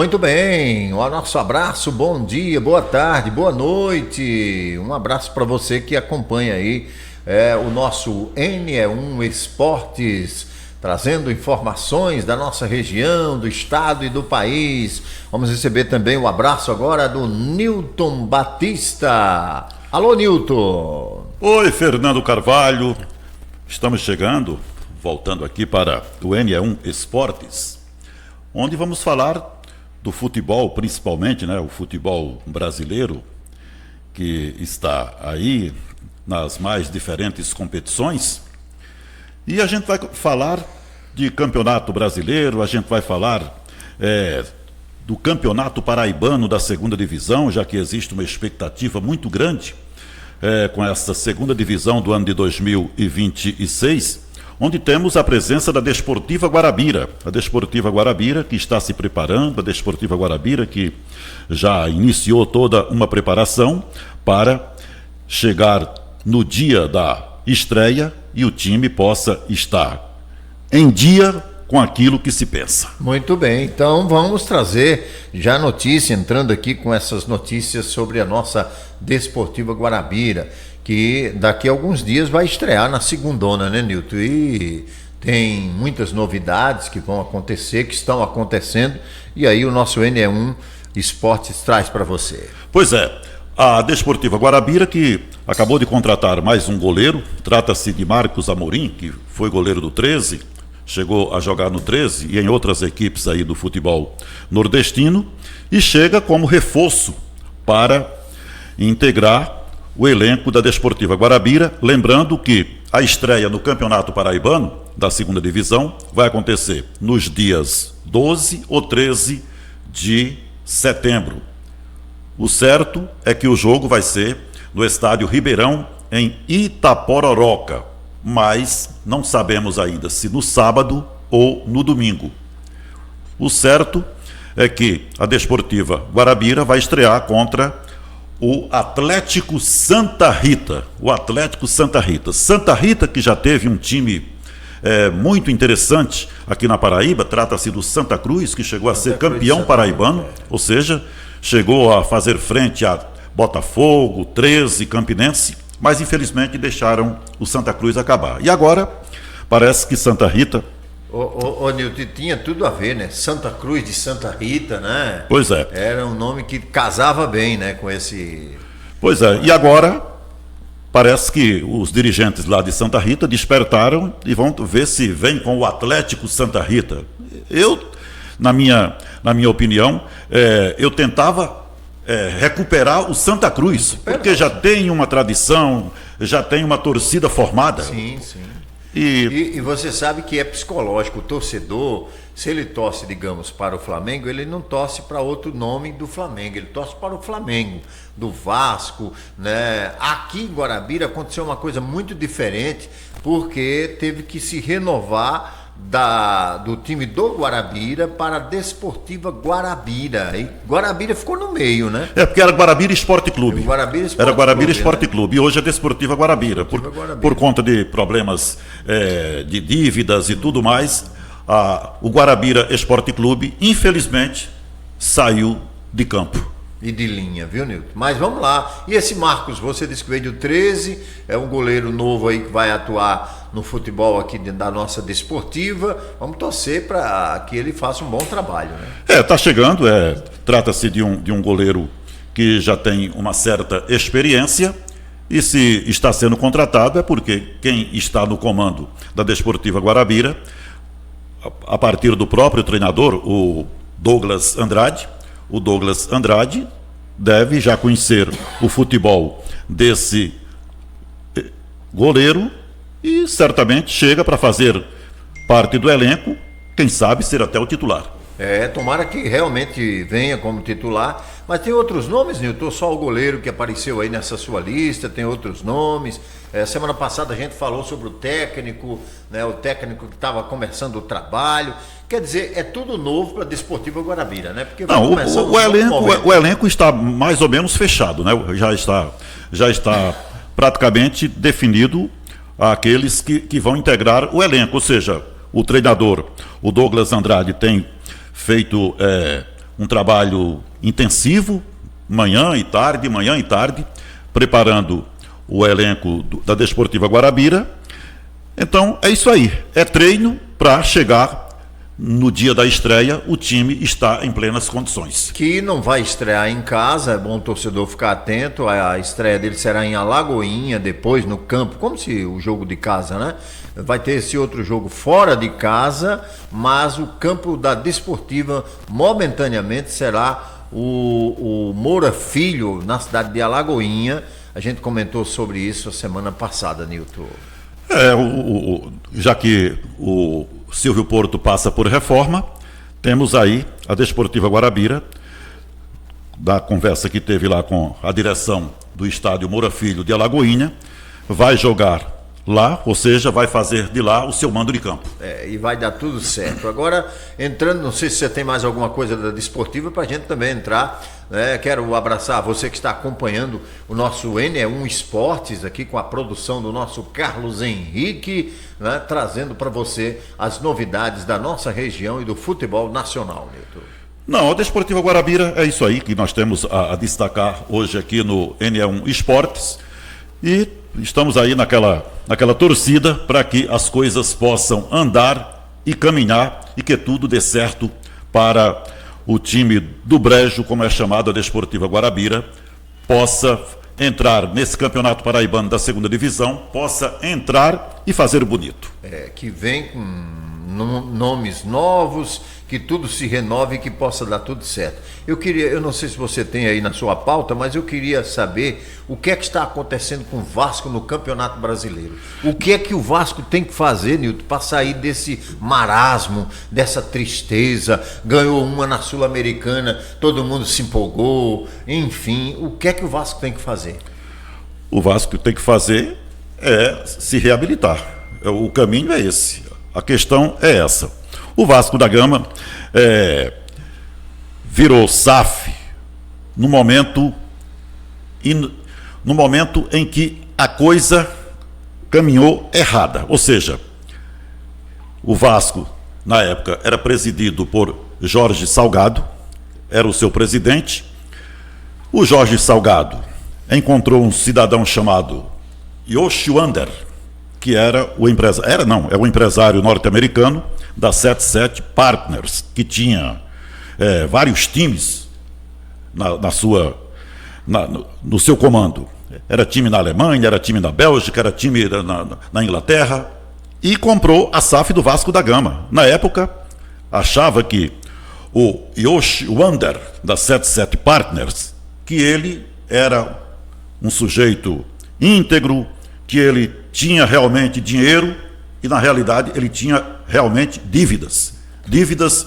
muito bem. O nosso abraço, bom dia, boa tarde, boa noite. Um abraço para você que acompanha aí o nosso NE1 Esportes, trazendo informações da nossa região, do estado e do país. Vamos receber também o abraço agora do Nilton Batista. Alô, Nilton. Oi, Fernando Carvalho. Estamos chegando, voltando aqui para o NE1 Esportes, onde vamos falar do futebol, principalmente, né, o futebol brasileiro, que está aí nas mais diferentes competições. E a gente vai falar de campeonato brasileiro, a gente vai falar do campeonato paraibano da segunda divisão, já que existe uma expectativa muito grande com essa segunda divisão do ano de 2026, onde temos a presença da Desportiva Guarabira. A Desportiva Guarabira que está se preparando, a Desportiva Guarabira que já iniciou toda uma preparação para chegar no dia da estreia e o time possa estar em dia com aquilo que se pensa. Muito bem, então vamos trazer já notícia, entrando aqui com essas notícias sobre a nossa Desportiva Guarabira, que daqui a alguns dias vai estrear na segundona, né, Nilton? E tem muitas novidades que vão acontecer, que estão acontecendo, e aí o nosso NE1 Esportes traz para você. Pois é, a Desportiva Guarabira que acabou de contratar mais um goleiro, trata-se de Marcos Amorim, que foi goleiro do 13, chegou a jogar no 13 e em outras equipes aí do futebol nordestino, e chega como reforço para integrar o elenco da Desportiva Guarabira, lembrando que a estreia no Campeonato Paraibano da segunda divisão vai acontecer nos dias 12 ou 13 de setembro. O certo é que o jogo vai ser no estádio Ribeirão, em Itapororoca, mas não sabemos ainda se no sábado ou no domingo. O certo é que a Desportiva Guarabira vai estrear contra o Atlético Santa Rita. O Atlético Santa Rita. Santa Rita, que já teve um time muito interessante aqui na Paraíba, trata-se do Santa Cruz, que chegou a ser campeão paraibano, ou seja, chegou a fazer frente a Botafogo, 13, Campinense, mas infelizmente deixaram o Santa Cruz acabar. E agora, parece que Santa Rita... Ô Nilton, tinha tudo a ver, né? Santa Cruz de Santa Rita, né? Pois é. Era um nome que casava bem, né, com esse... Pois é, e agora parece que os dirigentes lá de Santa Rita despertaram e vão ver se vem com o Atlético Santa Rita. Eu, na minha opinião, eu tentava recuperar o Santa Cruz, porque já tem uma tradição, já tem uma torcida formada. Sim, sim. E você sabe que é psicológico, o torcedor, se ele torce, digamos, para o Flamengo, ele não torce para outro nome do Flamengo, ele torce para o Flamengo, do Vasco, né? Aqui em Guarabira aconteceu uma coisa muito diferente, porque teve que se renovar do time do Guarabira para a Desportiva Guarabira. E Guarabira ficou no meio, né? Porque era Guarabira Esporte Clube. Era Guarabira Esporte Clube. E hoje é Desportiva Guarabira. Por conta de problemas de dívidas e tudo mais, o Guarabira Esporte Clube, infelizmente, saiu de campo. E de linha, viu, Nilton? Mas vamos lá. E esse Marcos, você disse que veio do 13, é um goleiro novo aí que vai atuar no futebol aqui da nossa Desportiva. Vamos torcer para que ele faça um bom trabalho, né? Tá chegando, trata-se de um goleiro que já tem uma certa experiência, e se está sendo contratado é porque quem está no comando da Desportiva Guarabira, a partir do próprio treinador, o Douglas Andrade, deve já conhecer o futebol desse goleiro e certamente chega para fazer parte do elenco, quem sabe ser até o titular. Tomara que realmente venha como titular, mas tem outros nomes, Nilton, só o goleiro que apareceu aí nessa sua lista, tem outros nomes. Semana passada a gente falou sobre o técnico, né, o técnico que estava começando o trabalho. Quer dizer, é tudo novo para a Desportiva Guarabira, né? Porque não, o elenco está mais ou menos fechado, né? Já está praticamente definido aqueles que vão integrar o elenco, ou seja, o treinador, o Douglas Andrade, tem feito um trabalho intensivo, manhã e tarde, preparando o elenco da Desportiva Guarabira. Então é isso aí, é treino para chegar no dia da estreia, o time está em plenas condições. Que não vai estrear em casa, é bom o torcedor ficar atento, a estreia dele será em Alagoinha, depois no campo, como se o jogo de casa, né? Vai ter esse outro jogo fora de casa, mas o campo da Desportiva momentaneamente será o Moura Filho, na cidade de Alagoinha. A gente comentou sobre isso a semana passada, Nilton. Já que o Silvio Porto passa por reforma, temos aí a Desportiva Guarabira, da conversa que teve lá com a direção do estádio Moura Filho de Alagoinha, vai jogar lá, ou seja, vai fazer de lá o seu mando de campo. E vai dar tudo certo. Agora, entrando, não sei se você tem mais alguma coisa da Desportiva para a gente também entrar, né? Quero abraçar você que está acompanhando o nosso NE1 Esportes aqui com a produção do nosso Carlos Henrique, né? Trazendo para você as novidades da nossa região e do futebol nacional, Nilton. Não, a Desportiva Guarabira é isso aí que nós temos a destacar hoje aqui no NE1 Esportes, e estamos aí naquela torcida para que as coisas possam andar e caminhar e que tudo dê certo para o time do Brejo, como é chamado a Desportiva Guarabira, possa entrar nesse campeonato paraibano da segunda divisão, possa entrar e fazer bonito. Que vem com nomes novos, que tudo se renove e que possa dar tudo certo. Eu não sei se você tem aí na sua pauta, mas eu queria saber o que é que está acontecendo com o Vasco no Campeonato Brasileiro. O que é que o Vasco tem que fazer, Nilton, para sair desse marasmo, dessa tristeza? Ganhou uma na Sul-Americana, todo mundo se empolgou, enfim, o que é que o Vasco tem que fazer? O Vasco tem que fazer é se reabilitar. O caminho é esse. A questão é essa. O Vasco da Gama virou SAF no momento em que a coisa caminhou errada. Ou seja, o Vasco, na época, era presidido por Jorge Salgado, era o seu presidente. O Jorge Salgado encontrou um cidadão chamado Yoshi Wander, que era o empresário, é o empresário norte-americano da 77 Partners, que tinha vários times no seu comando. Era time na Alemanha, era time na Bélgica, era time na Inglaterra, e comprou a SAF do Vasco da Gama. Na época, achava que o Yoshi Wander, da 77 Partners, que ele era um sujeito íntegro, que ele tinha realmente dinheiro, e na realidade ele tinha realmente dívidas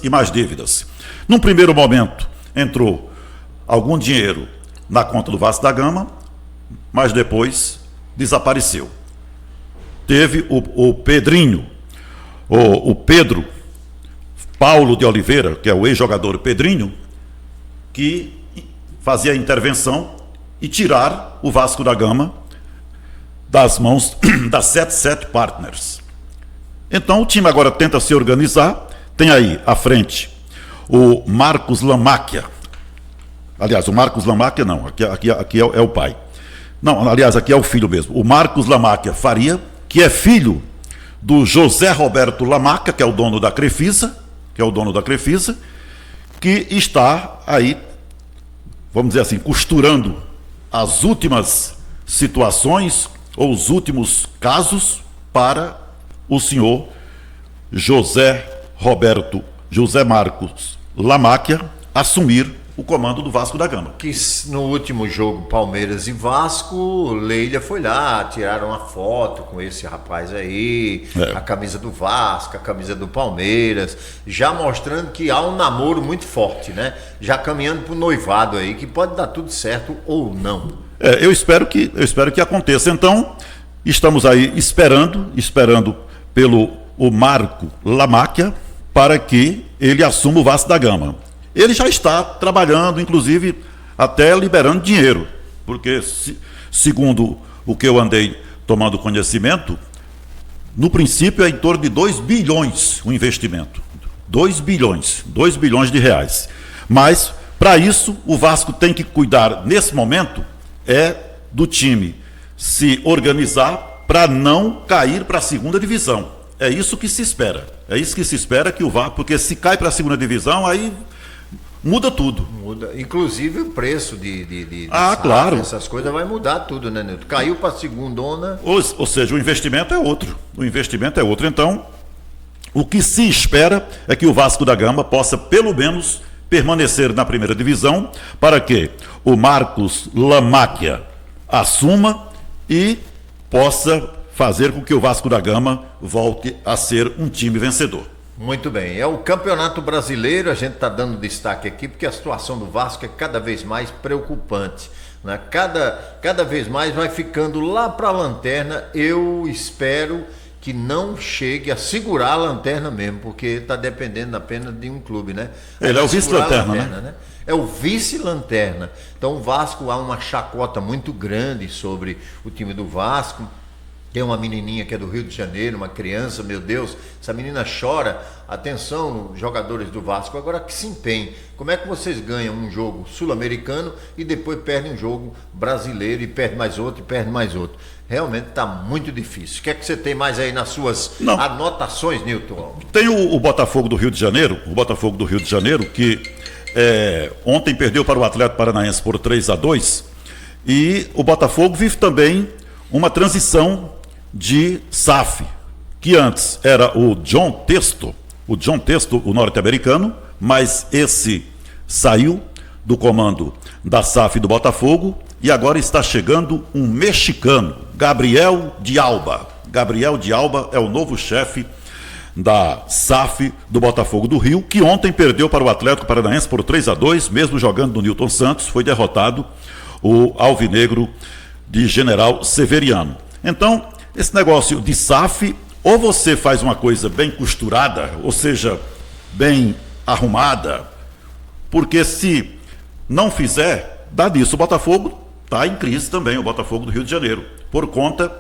e mais dívidas. Num primeiro momento entrou algum dinheiro na conta do Vasco da Gama, mas depois desapareceu. Teve o Pedrinho, o Pedro Paulo de Oliveira, que é o ex-jogador Pedrinho, que fazia a intervenção e tirar o Vasco da Gama das mãos da 77 Partners. Então o time agora tenta se organizar, tem aí à frente o Marcos Lamáquia. Aliás, o Marcos Lamáquia não, aqui é o pai. Não, aliás, aqui é o filho mesmo. O Marcos Lamáquia Faria, que é filho do José Roberto Lamáquia, que é o dono da Crefisa, que está aí, vamos dizer assim, costurando as últimas situações ou os últimos casos para o senhor José Marcos Lamáquia assumir o comando do Vasco da Gama. Que no último jogo Palmeiras e Vasco, Leila foi lá, tiraram a foto com esse rapaz aí, a camisa do Vasco, a camisa do Palmeiras, já mostrando que há um namoro muito forte, né? Já caminhando para o noivado aí, que pode dar tudo certo ou não. Eu espero que aconteça. Então, estamos aí esperando pelo Marco Lamáquia para que ele assuma o Vasco da Gama. Ele já está trabalhando, inclusive, até liberando dinheiro, porque, segundo o que eu andei tomando conhecimento, no princípio é em torno de 2 bilhões o investimento. 2 bilhões de reais. Mas, para isso, o Vasco tem que cuidar, nesse momento, do time se organizar para não cair para a segunda divisão. É isso que se espera. É isso que se espera que o Vasco, porque se cai para a segunda divisão, aí muda tudo. Muda. Inclusive o preço de claro. Essas coisas vai mudar tudo, né, Nilton? Caiu para a segundona. Ou seja, o investimento é outro. O investimento é outro. Então, o que se espera é que o Vasco da Gama possa, pelo menos, permanecer na primeira divisão, para que o Marcos Lamáquia assuma e possa fazer com que o Vasco da Gama volte a ser um time vencedor. Muito bem, é o Campeonato Brasileiro, a gente está dando destaque aqui porque a situação do Vasco é cada vez mais preocupante, né? Cada vez mais vai ficando lá para a lanterna. Eu espero que não chegue a segurar a lanterna mesmo, porque está dependendo apenas de um clube, né? Ele é o vice-lanterna, né? É o vice-lanterna. Então o Vasco, há uma chacota muito grande sobre o time do Vasco. Tem uma menininha que é do Rio de Janeiro, uma criança, meu Deus, essa menina chora. Atenção, jogadores do Vasco, agora que se empenhem. Como é que vocês ganham um jogo sul-americano e depois perdem um jogo brasileiro e perde mais outro e perde mais outro? Realmente está muito difícil. O que é que você tem mais aí nas suas anotações, Nilton? Tem o Botafogo do Rio de Janeiro, que ontem perdeu para o Atlético Paranaense por 3-2, e o Botafogo vive também uma transição de SAF, que antes era o John Testo, o norte-americano, mas esse saiu do comando da SAF do Botafogo e agora está chegando um mexicano, Gabriel de Alba. Gabriel de Alba é o novo chefe da SAF do Botafogo do Rio, que ontem perdeu para o Atlético Paranaense por 3-2, mesmo jogando no Nilton Santos, foi derrotado o alvinegro de General Severiano. Então, esse negócio de SAF, ou você faz uma coisa bem costurada, ou seja, bem arrumada, porque se não fizer, dá disso. O Botafogo está em crise também, o Botafogo do Rio de Janeiro, por conta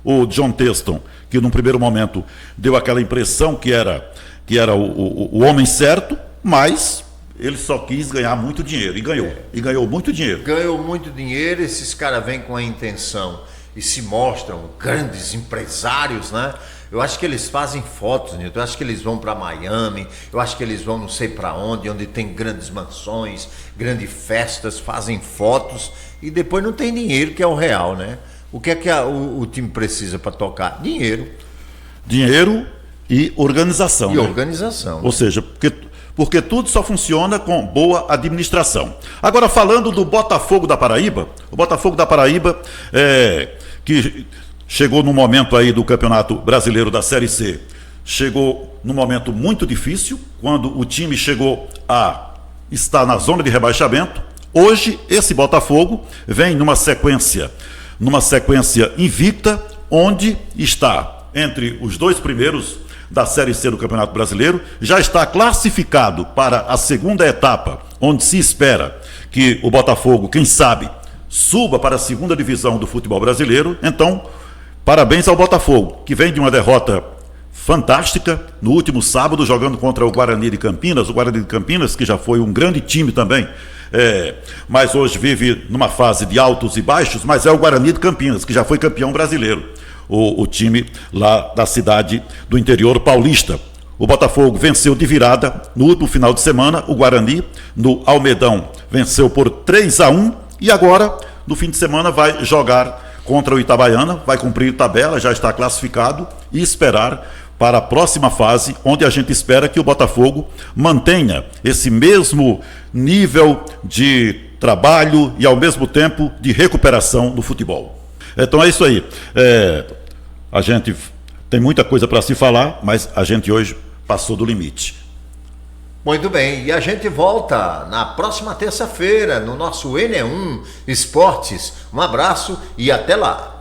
o John Teston, que num primeiro momento deu aquela impressão que era o homem certo, mas ele só quis ganhar muito dinheiro, e ganhou. E ganhou muito dinheiro. Ganhou muito dinheiro, esses caras vêm com a intenção e se mostram grandes empresários, né? Eu acho que eles fazem fotos, Nilton. Eu acho que eles vão para Miami, eu acho que eles vão não sei para onde tem grandes mansões, grandes festas, fazem fotos e depois não tem dinheiro, que é o real, né? O que é que o time precisa para tocar? Dinheiro. Dinheiro e organização. E né? organização. Ou seja, porque tudo só funciona com boa administração. Agora, falando do Botafogo da Paraíba, o Botafogo da Paraíba, que chegou no momento aí do Campeonato Brasileiro da Série C, chegou num momento muito difícil, quando o time chegou a estar na zona de rebaixamento. Hoje, esse Botafogo vem numa sequência invicta, onde está entre os dois primeiros da Série C do Campeonato Brasileiro, já está classificado para a segunda etapa, onde se espera que o Botafogo, quem sabe, suba para a segunda divisão do futebol brasileiro. Então, parabéns ao Botafogo, que vem de uma derrota fantástica no último sábado, jogando contra o Guarani de Campinas. O Guarani de Campinas, que já foi um grande time também, mas hoje vive numa fase de altos e baixos, mas é o Guarani de Campinas, que já foi campeão brasileiro. O time lá da cidade do interior paulista. O Botafogo venceu de virada no último final de semana, o Guarani, no Almedão, venceu por 3-1, e agora, no fim de semana, vai jogar contra o Itabaiana, vai cumprir tabela, já está classificado, e esperar para a próxima fase, onde a gente espera que o Botafogo mantenha esse mesmo nível de trabalho e, ao mesmo tempo, de recuperação do futebol. Então é isso aí. A gente tem muita coisa para se falar, mas a gente hoje passou do limite. Muito bem, e a gente volta na próxima terça-feira no nosso N1 Esportes. Um abraço e até lá.